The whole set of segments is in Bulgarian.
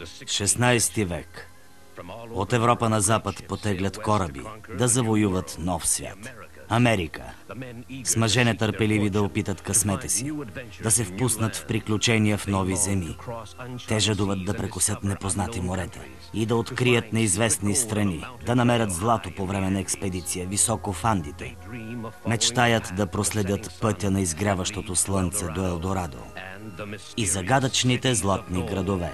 16 век. От Европа на запад потеглят кораби да завоюват нов свят. Америка. С мъже нетърпеливи да опитат късмете си, да се впуснат в приключения в нови земи. Те жадуват да прекусят непознати морета и да открият неизвестни страни, да намерят злато по време на експедиция високо в Андите. Мечтаят да проследят пътя на изгряващото слънце до Елдорадо и загадъчните златни градове.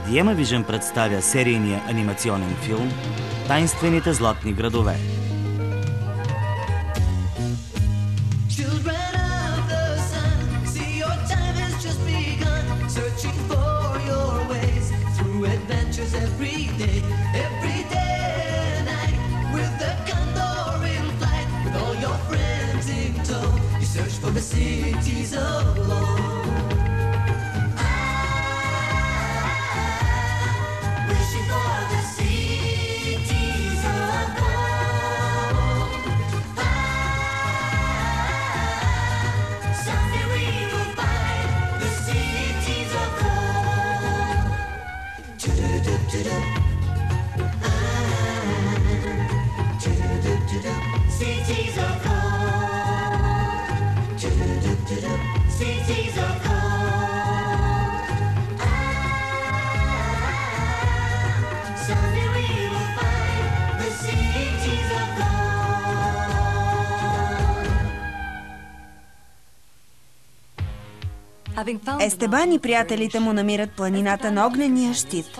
Диемавижън представя серийния анимационен филм «Тайнствените златни градове». Естебан и приятелите му намират планината на огнения щит.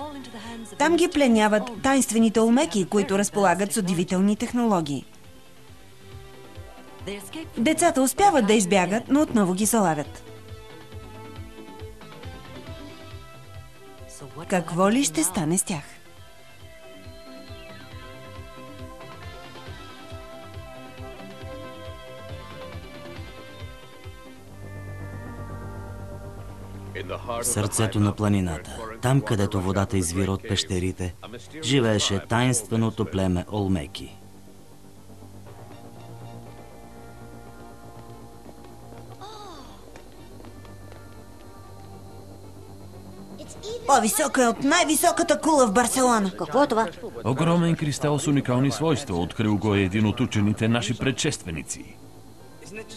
Там ги пленяват тайнствените олмеки, които разполагат с удивителни технологии. Децата успяват да избягат, но отново ги залавят. Какво ли ще стане с тях? В сърцето на планината, там където водата извира от пещерите, живееше тайнственото племе Олмеки. По-висока е от най-високата кула в Барселона. Какво е това? Огромен кристал с уникални свойства. Открил го е един от учените наши предшественици.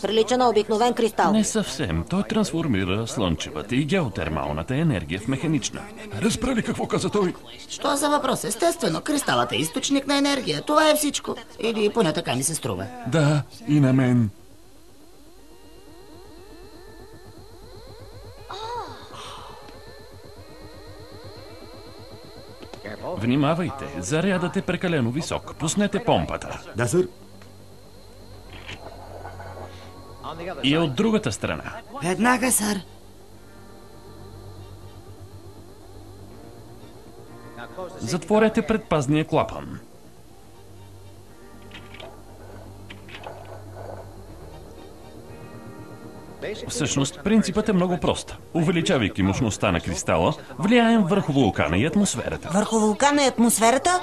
Прилича на обикновен кристал. Не съвсем. Той трансформира слънчевата и геотермалната енергия в механична. Разбрали какво каза той? Що за въпрос? Естествено, кристалът е източник на енергия. Това е всичко. Или поне така ми се струва. Да, и на мен. Внимавайте, зарядът е прекалено висок. Пуснете помпата. Да, сър. И от другата страна. Веднага, сър. Затворете предпазния клапан. Всъщност, принципът е много прост. Увеличавайки мощността на кристала, влияем върху вулкана и атмосферата. Върху вулкана и атмосферата?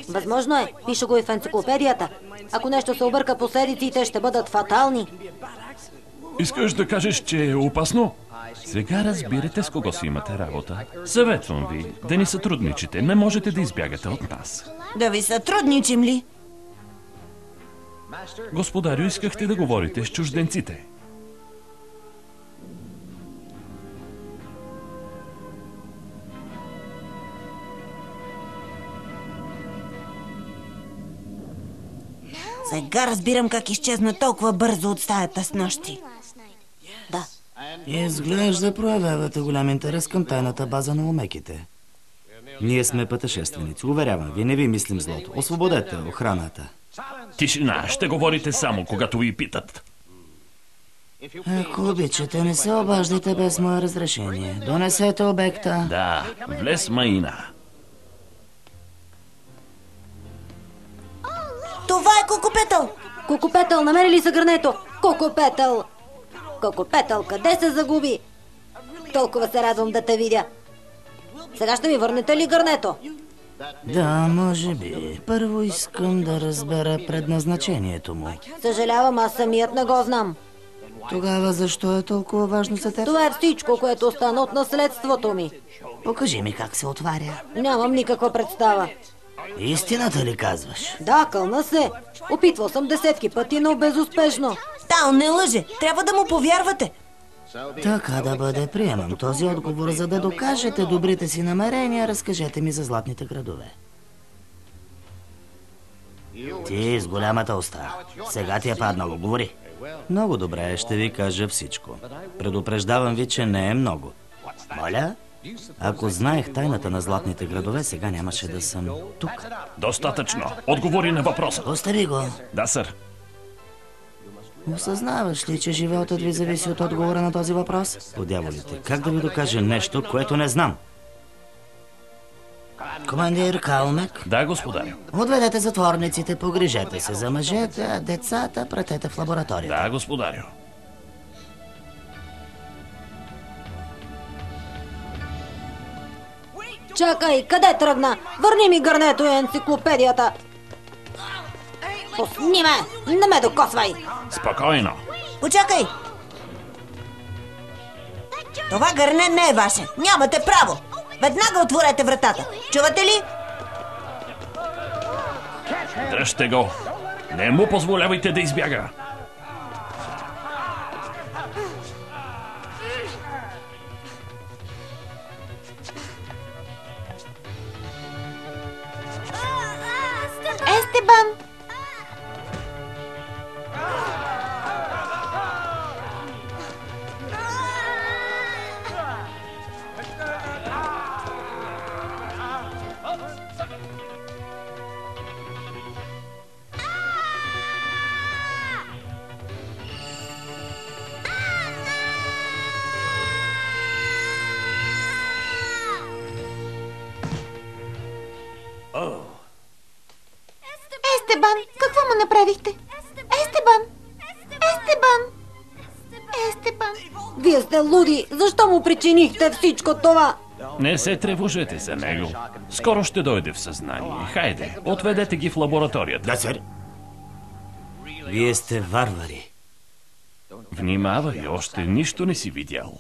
Възможно е. Пише го и в енциклопедията. Ако нещо се обърка, последиците ще бъдат фатални. Искаш да кажеш, че е опасно? Сега разбирате с кого си имате работа. Съветвам ви да ни сътрудничите. Не можете да избягате от нас. Да ви сътрудничим ли? Господарю, искахте да говорите с чужденците. Сега разбирам как изчезна толкова бързо от стаята с нощи. Да. Изглежда проявявате голям интерес към тайната база на Олмеките. Ние сме пътешественици, уверявам ви, не ви мислим злото. Освободете охраната. Тишина, ще говорите само, когато ви питат. Ако обичате, не се обаждайте без мое разрешение. Донесете обекта. Да, влез Маина. Това е Кокопетъл! Кокопетъл, намери ли са гърнето? Кокопетъл! Кокопетъл, къде се загуби? Толкова се радвам да те видя. Сега ще ми върнете ли гърнето? Да, може би. Първо искам да разбера предназначението му. Съжалявам, аз самият не го знам. Тогава защо е толкова важно за теб? Това е всичко, което остана от наследството ми. Покажи ми как се отваря. Нямам никаква представа. Истината ли казваш? Да, кълна се. Опитвал съм десетки пъти, но безуспешно. Та, он не лъже. Трябва да му повярвате. Така да бъде, приемам този отговор. За да докажете добрите си намерения, разкажете ми за златните градове. Ти с голямата уста. Сега ти е паднало, говори. Много добре, ще ви кажа всичко. Предупреждавам ви, че не е много. Моля? Ако знаех тайната на златните градове, сега нямаше да съм тук. Достатъчно. Отговори на въпроса. Остави го. Да, сър. Осъзнаваш ли, че животът ви зависи от отговора на този въпрос? По дяволите, как да ви докажа нещо, което не знам? Командир Калмек, Да, господарю. отведете затворниците, погрижете се за мъжете, а децата пратете в лабораторията. Да, господарю. Чакай, къде тръгна? Върни ми гърнето и енциклопедията. Пусни ме! Не ме докосвай! Спокойно. Почакай! Това гърне не е ваше. Нямате право. Веднага отворете вратата. Чувате ли? Дръжте го. Не му позволявайте да избяга. Естебан! Естебан, какво му направихте? Естебан! Естебан! Естебан! Вие сте луди! Защо му причинихте всичко това? Не се тревожете за него. Скоро ще дойде в съзнание. Хайде, отведете ги в лабораторията. Да, сър. Вие сте варвари. Внимавай, още нищо не си видял.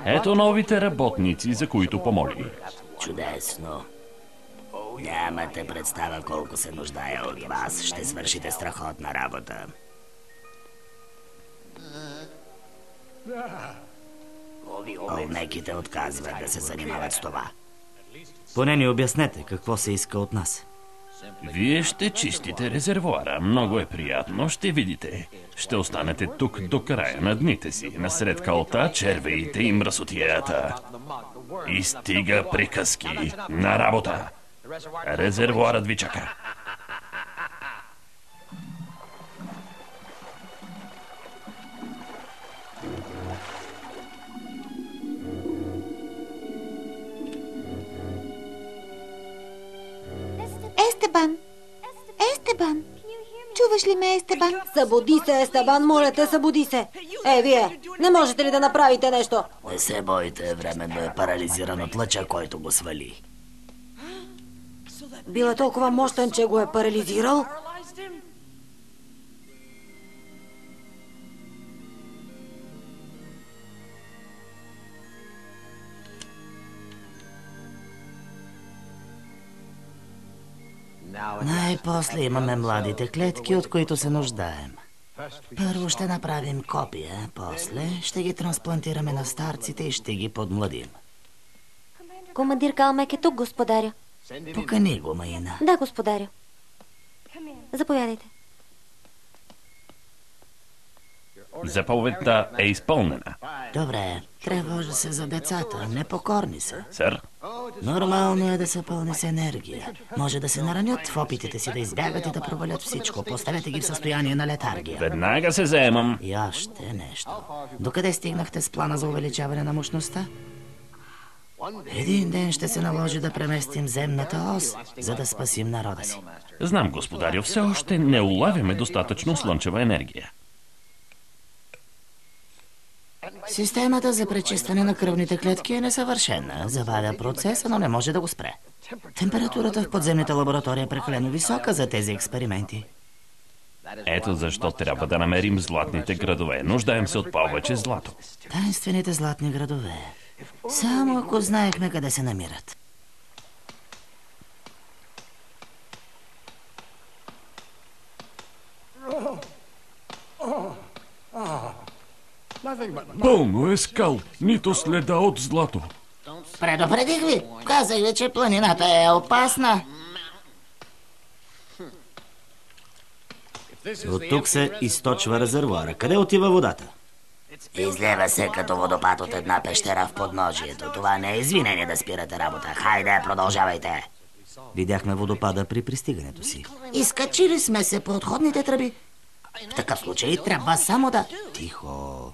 Ето новите работници, за които помолих. Чудесно. Нямате представа колко се нуждая от вас. Ще свършите страхотна работа. Олмеките отказват да се занимават с това. Поне ни обяснете какво се иска от нас. Вие ще чистите резервоара. Много е приятно, ще видите. Ще останете тук до края на дните си, насред калта, червеите и мръсотията. И стига приказки. На работа! Резервоарът ви чака. Естебан! Естебан! Чуваш ли ме, Естебан? Събуди се, Естебан, моля те, събуди се. Вие, не можете ли да направите нещо? Не се бойте, временно е парализиран от лъча, който го свали. Бил е толкова мощен, че го е парализирал? Най-после имаме младите клетки, от които се нуждаем. Първо ще направим копия, после ще ги трансплантираме на старците и ще ги подмладим. Командир Калмек е тук, господаря. Покани го, Маина. Да, господаря. Заповядайте. Заповедта е изпълнена. Добре, тревожа се за децата, непокорни са. Сър, Нормално е да се пълни с енергия. Може да се наранят в опитите си да избягат и да провалят всичко. Поставете ги в състояние на летаргия. веднага се заемам. И още нещо. Докъде стигнахте с плана за увеличаване на мощността? Един ден ще се наложи да преместим земната ос, за да спасим народа си. Знам, господарю, все още не улавяме достатъчно слънчева енергия. Системата за пречистване на кръвните клетки е несъвършена. Забавя процеса, но не може да го спре. Температурата в подземната лаборатория е прекалено висока за тези експерименти. Ето защо трябва да намерим златните градове. Нуждаем се от повече злато. Тайнствените златни градове. Само ако знаехме къде се намират. Пълно е скал, нито следа от злато. Предупредих ви. Казах ви, че планината е опасна. От тук се източва резервуара. Къде отива водата? Излева се като водопад от една пещера в подножието. Това не е извинение да спирате работа. Хайде, продължавайте. Видяхме водопада при пристигането си. Изкачили сме се по отходните тръби. В такъв случай трябва само да... Тихо.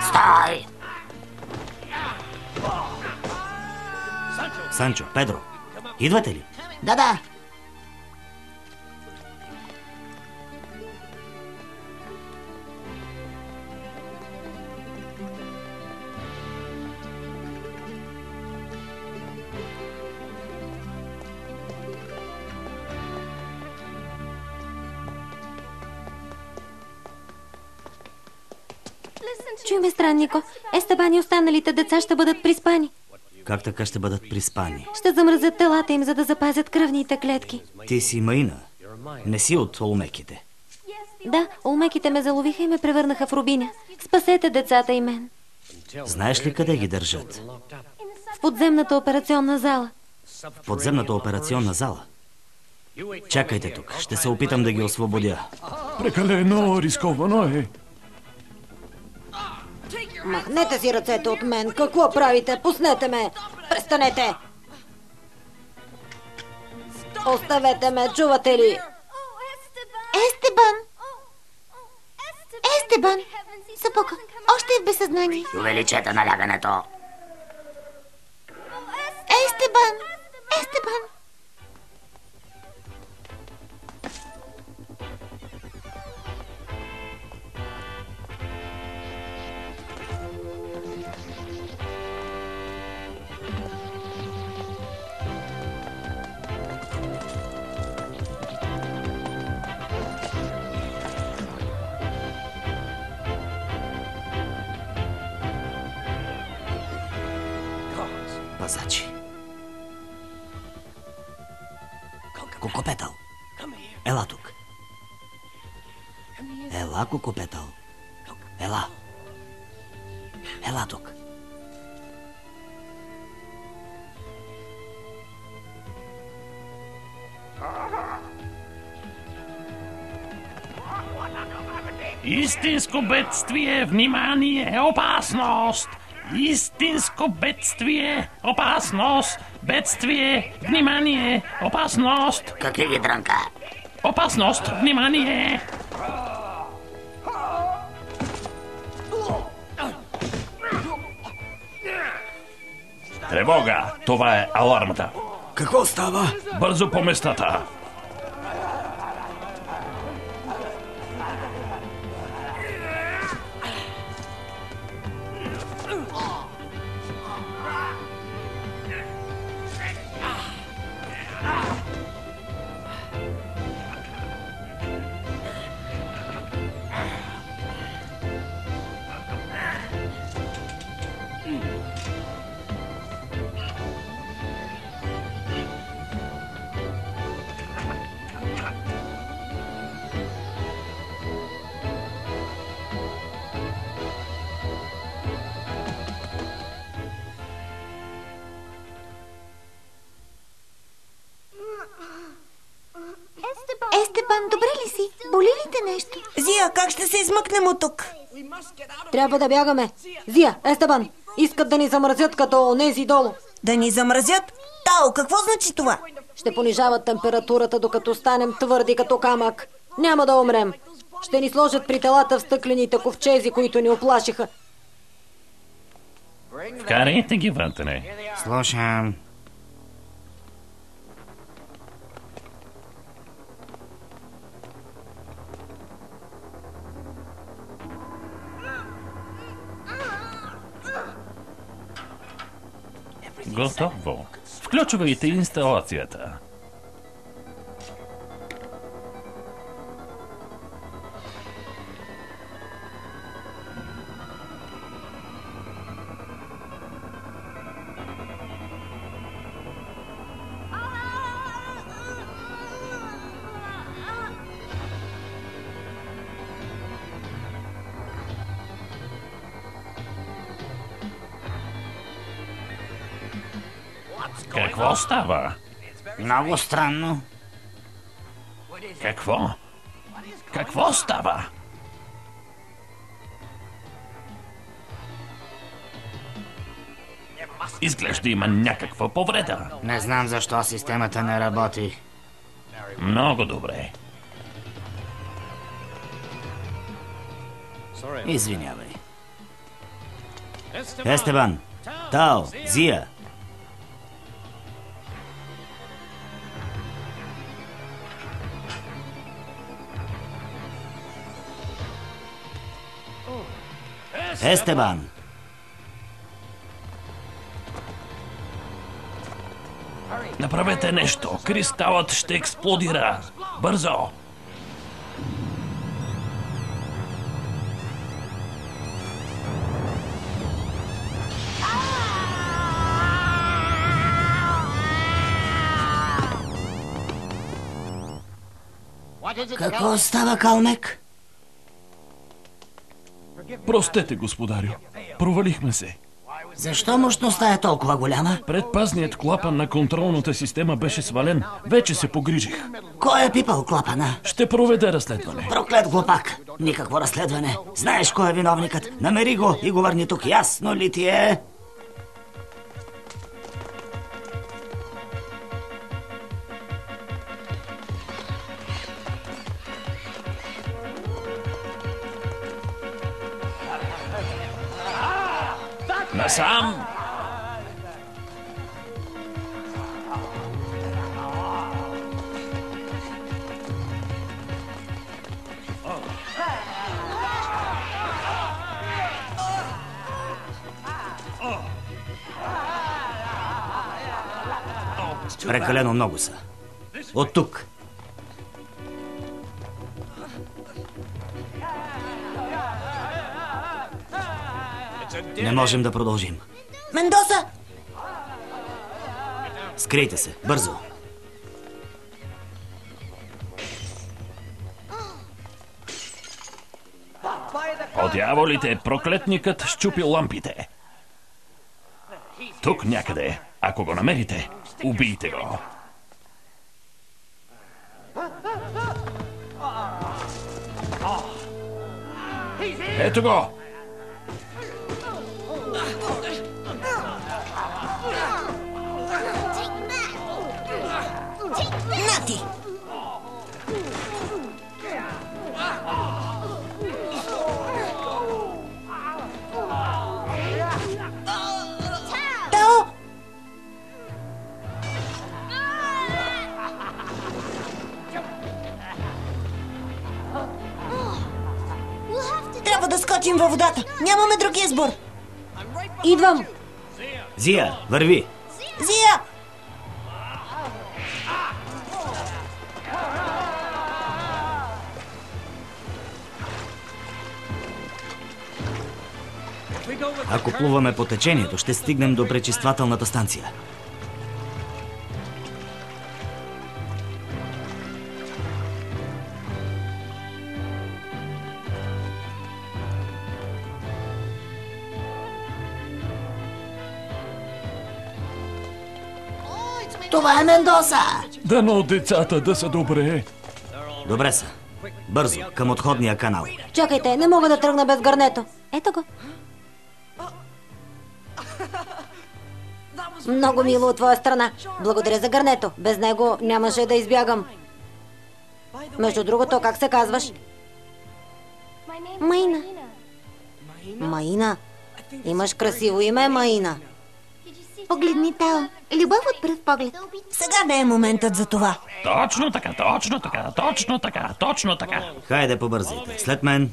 Стой! Санчо, Педро, идвате ли? Да. Чуй ме, страннико. Естебан и останалите деца ще бъдат приспани. Как така ще бъдат приспани? Ще замръзят телата им, за да запазят кръвните клетки. Ти си Маина. Не си от олмеките. Да, олмеките ме заловиха и ме превърнаха в рубиня. Спасете децата и мен. Знаеш ли къде ги държат? В подземната операционна зала. В подземната операционна зала? Чакайте тук. Ще се опитам да ги освободя. Прекалено рисковано е. Махнете си ръцете от мен. Какво правите? Пуснете ме. Престанете. Оставете ме. Чувате ли? Естебан! Естебан! За Бога, още е в безсъзнание. Увеличете налягането. Естебан! Естебан! Пазачи. Кокопетъл. Ела тук. Ела, Кокопетъл. Ела. Ела тук. Истинско бедствие! Внимание! Опасност! Истинско бедствие! Опасност! Бедствие! Внимание! Опасност! Какви ги дрънка? Опасност! Внимание! Тревога! Това е алармата. Какво става? Бързо по местата! Естебан, добре ли си? Боли ли те нещо? Зия, как ще се измъкнем от тук? Трябва да бягаме. Зия, Естебан, искат да ни замразят като онези долу. Да ни замразят? Тао, какво значи това? Ще понижават температурата, докато станем твърди като камък. Няма да умрем. Ще ни сложат при телата в стъклените ковчези, които ни оплашиха. Вкарайте ги вътре. Слушам. Готово. Включвайте инсталацията. Какво става? Много странно. Какво? Какво става? Изглежда има някаква повреда. Не знам защо системата не работи. Много добре. Извинявай. Естебан, Тао, Зия. Естебан. Направете нещо. Кристалът ще експлодира. Бързо. Какво става, Калмек? Простете, господарю. Провалихме се. Защо мощността е толкова голяма? Предпазният клапан на контролната система беше свален. Вече се погрижих. Кой е пипал клапана? Ще проведе разследване. Проклет глупак! Никакво разследване. Знаеш кой е виновникът. Намери го и го върни тук. Ясно ли ти е? Насам! Прекалено много са. От тук. Не можем да продължим. Мендоса! Скрийте се, бързо. О, дяволите, проклетникът счупи лампите. Тук някъде. Ако го намерите, убийте го. Ето го! Нати! Тао! Трябва да скочим във водата. Нямаме друг избор. Идвам! Зия, върви! Зия! Ако плуваме по течението, ще стигнем до пречиствателната станция. Това е Мендоса! Дано децата да са добре. Добре са. Бързо, към отходния канал. Чакайте, не мога да тръгна без гърнето. Ето го. Много мило от твоя страна. Благодаря за гърнето. Без него нямаше да избягам. Между другото, как се казваш? Майна. Маина. Имаш красиво име, Маина. Погледни, Тао. Любов от пръв поглед. Сега не е моментът за това. Точно така, точно така, точно така, точно така. Хайде, побързайте. След мен.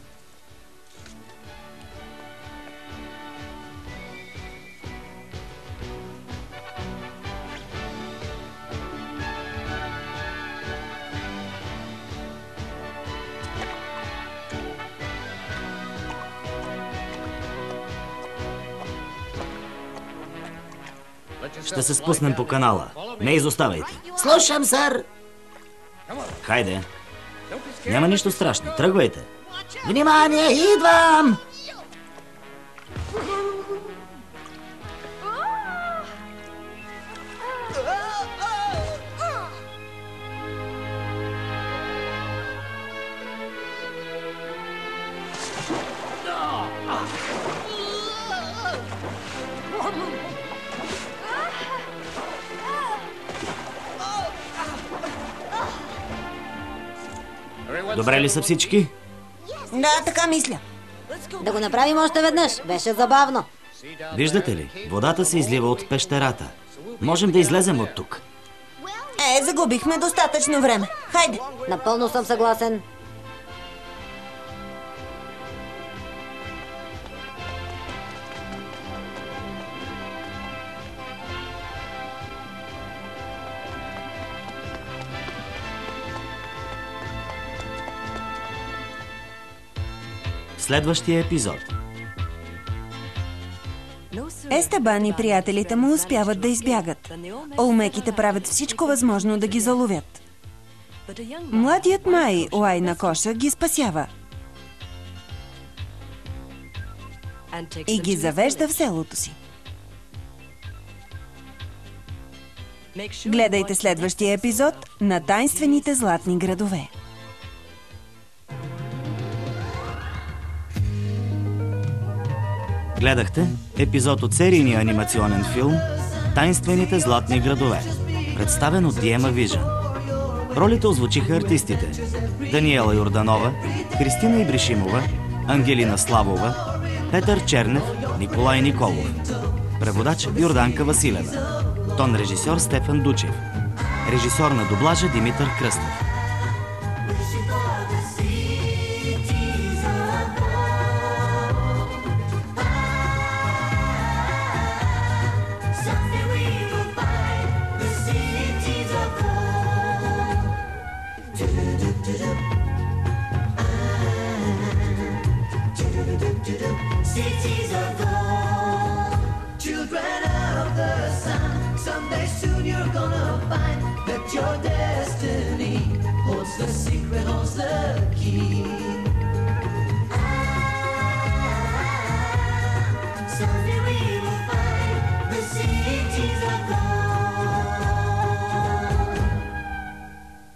Ще се спуснем по канала. Не изоставайте. Слушам, сър. Хайде. Няма нищо страшно. Тръгвайте. Внимание, идвам! Добре ли са всички? Да, така мисля. Да го направим още веднъж. Беше забавно. Виждате ли? Водата се излива от пещерата. Можем да излезем от тук. Загубихме достатъчно време. Хайде. Напълно съм съгласен. Следващия епизод. Естебан и приятелите му успяват да избягат. Олмеките правят всичко възможно да ги заловят. Младият Май, Уай на коша, ги спасява и ги завежда в селото си. Гледайте следващия епизод на Тайнствените златни градове. Гледахте епизод от серийния анимационен филм Тайнствените златни градове, представен от Диема Вижън. Ролите озвучиха артистите Даниела Йорданова, Кристина Ибришимова, Ангелина Славова, Петър Чернев, Николай Николов. Преводач Йорданка Василева. Тон режисьор Стефан Дучев. Режисьор на дублажа Димитър Кръстев. Cities of gold, children of the sun. Someday soon you're gonna find that your destiny holds the secret, holds the key.